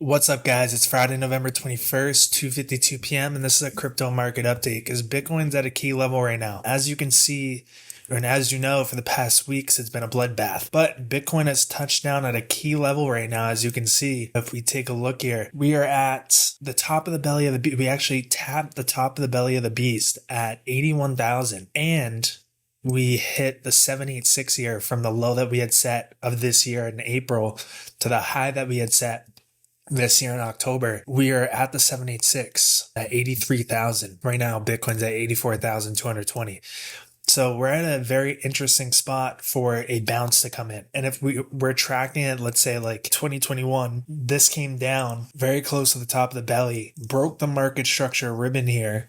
What's up, guys? It's Friday, November 21st, 2:52 p.m., and this is a crypto market update because Bitcoin's at a key level right now. As you can see, and as you know, for the past weeks, it's been a bloodbath. But Bitcoin has touched down at a key level right now, as you can see. If we take a look here, we are at the top of the belly of the beast. We actually tapped the top of the belly of the beast at 81,000, and we hit the 786 here from the low that we had set of this year in April to the high that we had set this year in October. We are at the 786 at 83,000. Right now, Bitcoin's at 84,220. So we're at a very interesting spot for a bounce to come in. And if we're tracking it, let's say like 2021, this came down very close to the top of the belly, broke the market structure ribbon here,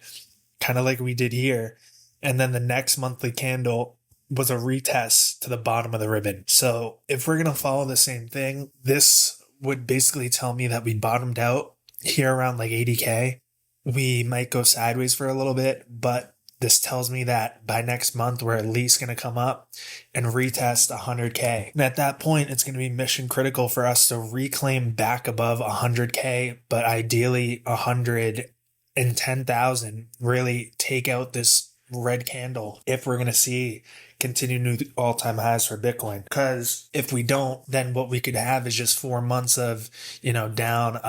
kind of like we did here. And then the next monthly candle was a retest to the bottom of the ribbon. So if we're going to follow the same thing, this would basically tell me that we bottomed out here around like 80K. We might go sideways for a little bit, but this tells me that by next month, we're at least going to come up and retest 100K. And at that point, it's going to be mission critical for us to reclaim back above 100K, but ideally 110,000, really take out this red candle if we're going to see continue new all-time highs for Bitcoin. Because if we don't, then what we could have is just 4 months of, down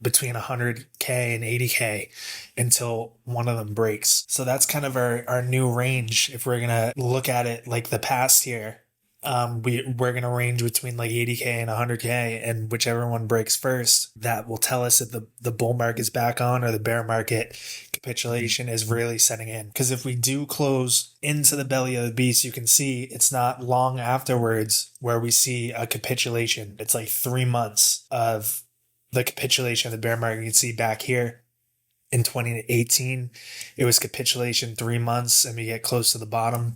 between 100K and 80K until one of them breaks. So that's kind of our new range. If we're going to look at it like the past here, we're going to range between like 80K and 100K, and whichever one breaks first, that will tell us if the bull market is back on or the bear market capitulation is really setting in. Because if we do close into the belly of the beast, you can see it's not long afterwards where we see a capitulation. It's like 3 months of the capitulation of the bear market. You can see back here in 2018, it was capitulation 3 months and we get close to the bottom.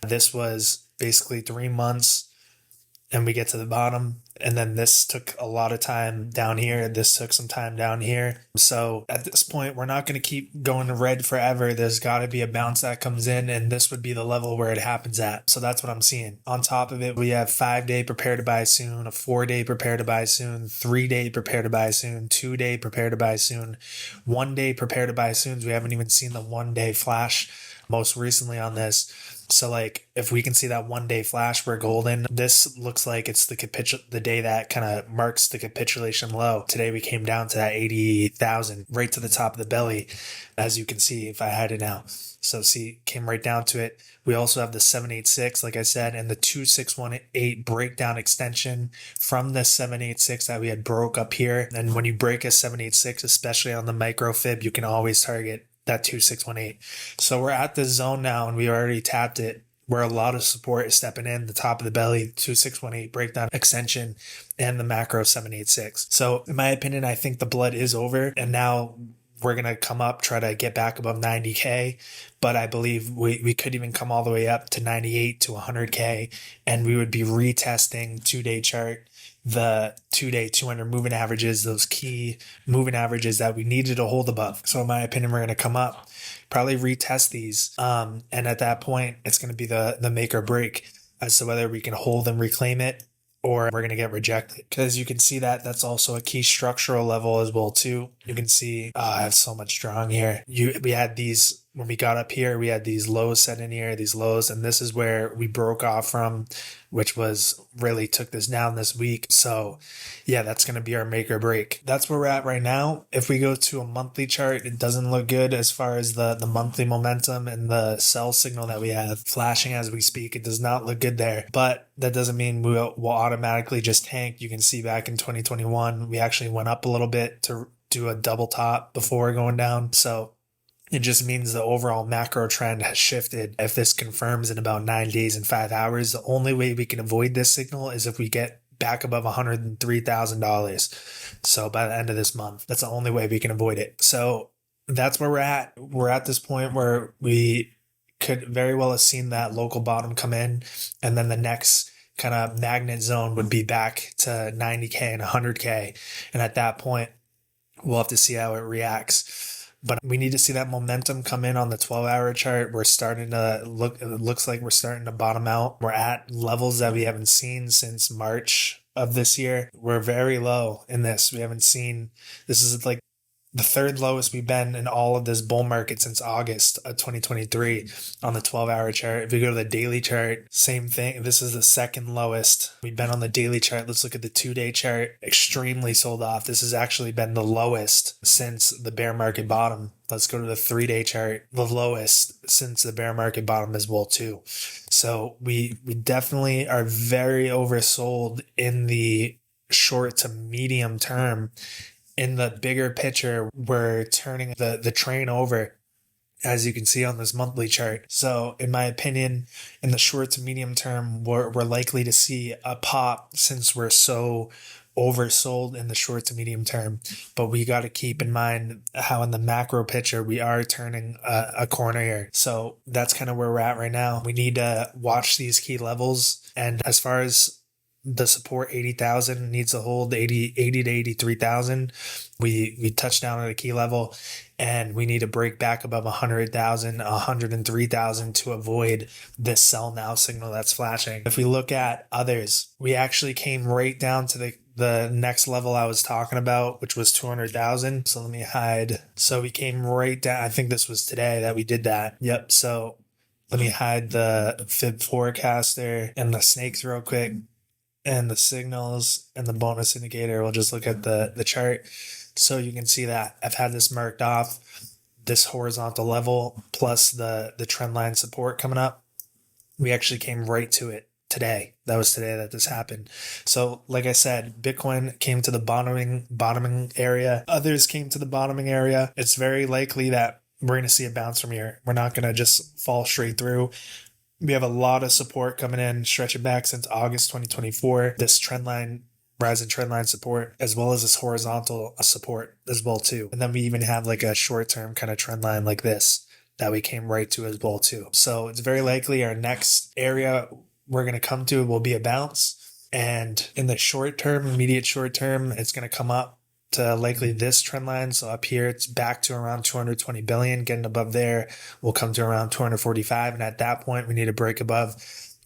This was basically 3 months and we get to the bottom, and then this took a lot of time down here. This took some time down here. So at this point, we're not going to keep going to red forever. There's got to be a bounce that comes in, and this would be the level where it happens at. So that's what I'm seeing. On top of it, we have 5-day prepare to buy soon, a 4-day prepare to buy soon, 3-day prepare to buy soon, 2-day prepare to buy soon, 1-day prepare to buy soon. We haven't even seen the 1-day flash most recently on this. So like if we can see that 1-day flash, we're golden. This looks like it's the day that kind of marks the capitulation low. Today we came down to that 80,000 right to the top of the belly, as you can see if I had it now. So see, came right down to it. We also have the 786, like I said, and the 2618 breakdown extension from the 786 that we had broke up here. And when you break a 786, especially on the micro fib, you can always target that 2618. So we're at this zone now, and we already tapped it, where a lot of support is stepping in, the top of the belly, 2618 breakdown extension, and the macro 786. So in my opinion, I think the blood is over, and now we're going to come up, try to get back above 90K, but I believe we could even come all the way up to 98 to 100K, and we would be retesting 2-day chart, the 2-day 200 moving averages, those key moving averages that we needed to hold above. So in my opinion, we're going to come up, probably retest these. And at that point, it's going to be the make or break as to whether we can hold and reclaim it, or we're going to get rejected. Because you can see that's also a key structural level as well too. You can see, I have so much drawing here. We had these, when we got up here, we had these lows set in here, these lows, and this is where we broke off from, which was really took this down this week. So yeah, that's going to be our make or break. That's where we're at right now. If we go to a monthly chart, it doesn't look good as far as the monthly momentum and the sell signal that we have flashing as we speak. It does not look good there, but that doesn't mean we'll automatically just tank. You can see back in 2021, we actually went up a little bit to do a double top before going down. So it just means the overall macro trend has shifted. If this confirms in about 9 days and 5 hours, the only way we can avoid this signal is if we get back above $103,000. So by the end of this month, that's the only way we can avoid it. So that's where we're at. We're at this point where we could very well have seen that local bottom come in, and then the next kind of magnet zone would be back to 90K and 100K. And at that point, we'll have to see how it reacts. But we need to see that momentum come in on the 12-hour chart. We're starting to it looks like we're starting to bottom out. We're at levels that we haven't seen since March of this year. We're very low in this. We haven't seen, this is like the third lowest we've been in all of this bull market since August of 2023 on the 12-hour chart. If you go to the daily chart, same thing. This is the second lowest we've been on the daily chart. Let's look at the 2-day chart. Extremely sold off. This has actually been the lowest since the bear market bottom. Let's go to the 3-day chart. The lowest since the bear market bottom as well too. So we definitely are very oversold in the short to medium term. In the bigger picture, we're turning the train over, as you can see on this monthly chart. So in my opinion, in the short to medium term, we're likely to see a pop since we're so oversold in the short to medium term. But we got to keep in mind how in the macro picture, we are turning a corner here. So that's kind of where we're at right now. We need to watch these key levels. And as far as the support, 80,000 needs to hold 80 to 83,000. We touched down at a key level, and we need to break back above 100,000, 103,000 to avoid this sell now signal that's flashing. If we look at others, we actually came right down to the next level I was talking about, which was 200,000. So let me hide. So we came right down. I think this was today that we did that. Yep. So let me hide the fib forecaster and the snakes real quick, and the signals and the bonus indicator. We'll just look at the chart so you can see that I've had this marked off, this horizontal level plus the trend line support coming up. We actually came right to it today. That was today that this happened. So like I said, Bitcoin came to the bottoming area. Others came to the bottoming area. It's very likely that we're going to see a bounce from here. We're not going to just fall straight through. We have a lot of support coming in, stretching back since August 2024. This trend line, rise in trend line support, as well as this horizontal support as well too. And then we even have like a short-term kind of trend line like this that we came right to as well too. So it's very likely our next area we're going to come to will be a bounce. And in the short term, immediate short term, it's going to come up to likely this trend line. So up here, it's back to around 220 billion. Getting above there, we'll come to around 245. And at that point, we need to break above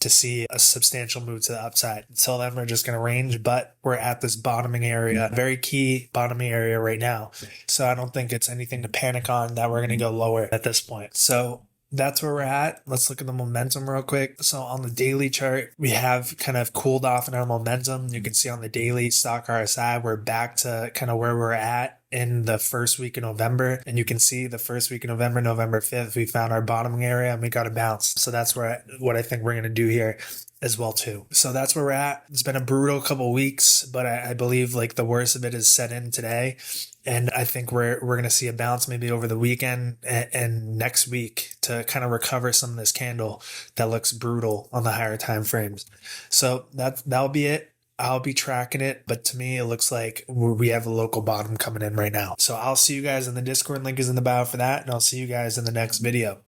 to see a substantial move to the upside. Until then, we're just going to range, but we're at this bottoming area, very key bottoming area right now. So I don't think it's anything to panic on that we're going to go lower at this point. So that's where we're at. Let's look at the momentum real quick. So on the daily chart, we have kind of cooled off in our momentum. You can see on the daily stock RSI, we're back to kind of where we're at in the first week of November. And you can see the first week of November, November 5th, we found our bottoming area and we got a bounce. So that's what I think we're going to do here as well too. So that's where we're at. It's been a brutal couple of weeks, but I believe like the worst of it is set in today. And I think we're going to see a bounce maybe over the weekend and next week to kind of recover some of this candle that looks brutal on the higher time frames. So that'll be it. I'll be tracking it, but to me, it looks like we have a local bottom coming in right now. So I'll see you guys in the Discord. Link is in the bio for that, and I'll see you guys in the next video.